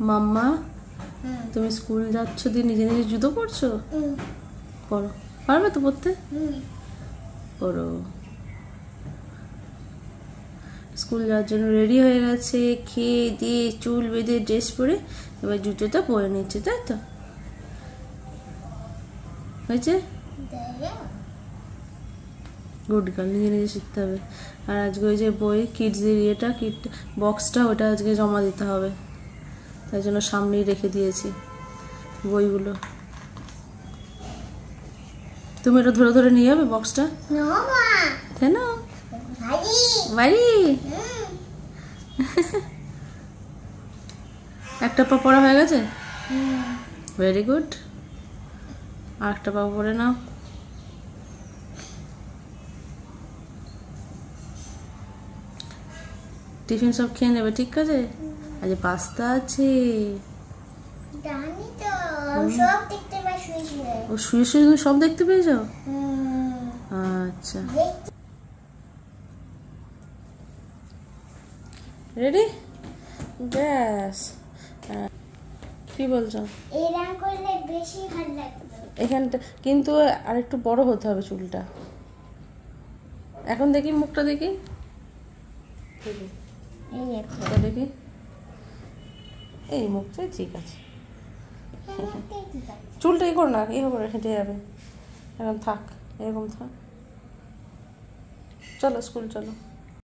মাম্মা তুমি স্কুল যাচ্ছ দিয়ে নিজে নিজে জুতো পরছো? পরো, পারবে তো পরতে? পরো। স্কুল যাওয়ার জন্য রেডি হয়ে গেছে, খেয়ে দিয়ে চুল বেঁধে ড্রেস পরে এবার জুতোটা পরে নিচ্ছে, তাই তো? হয়েছে? গুড গার্ল, নিজে নিজে শিখতে হবে। আর আজকে ওই যে বই কিডসের ইয়েটা কিট বক্সটা ওটা আজকে জমা দিতে হবে, তাই জন্য সামনেই রেখে দিয়েছি বইগুলো। তুমি এটা ধরে ধরে নিয়ে যাবে বক্সটা? কেন? বাড়ি একটা পা পড়া হয়ে গেছে? ভেরি গুড, আর একটা পা পড়ে নাও। টিফিন সব খেয়ে নেবে, ঠিক আছে? আজ পাস্তা আছে। ও শুয়ে শুয়ে তুমি সব দেখতে পেয়ে যাও? আচ্ছা, রেডি? ব্যাস। কি বলছো? এখানটা কিন্তু আর একটু বড় হতে হবে চুলটা। এখন দেখি মুখটা, দেখি দেখি, এই মুখটাই ঠিক আছে। চুলটা ই করো না, এভাবে করে হেঁটে যাবে। এখন থাক, এরকম থাক। চলো স্কুল চলো।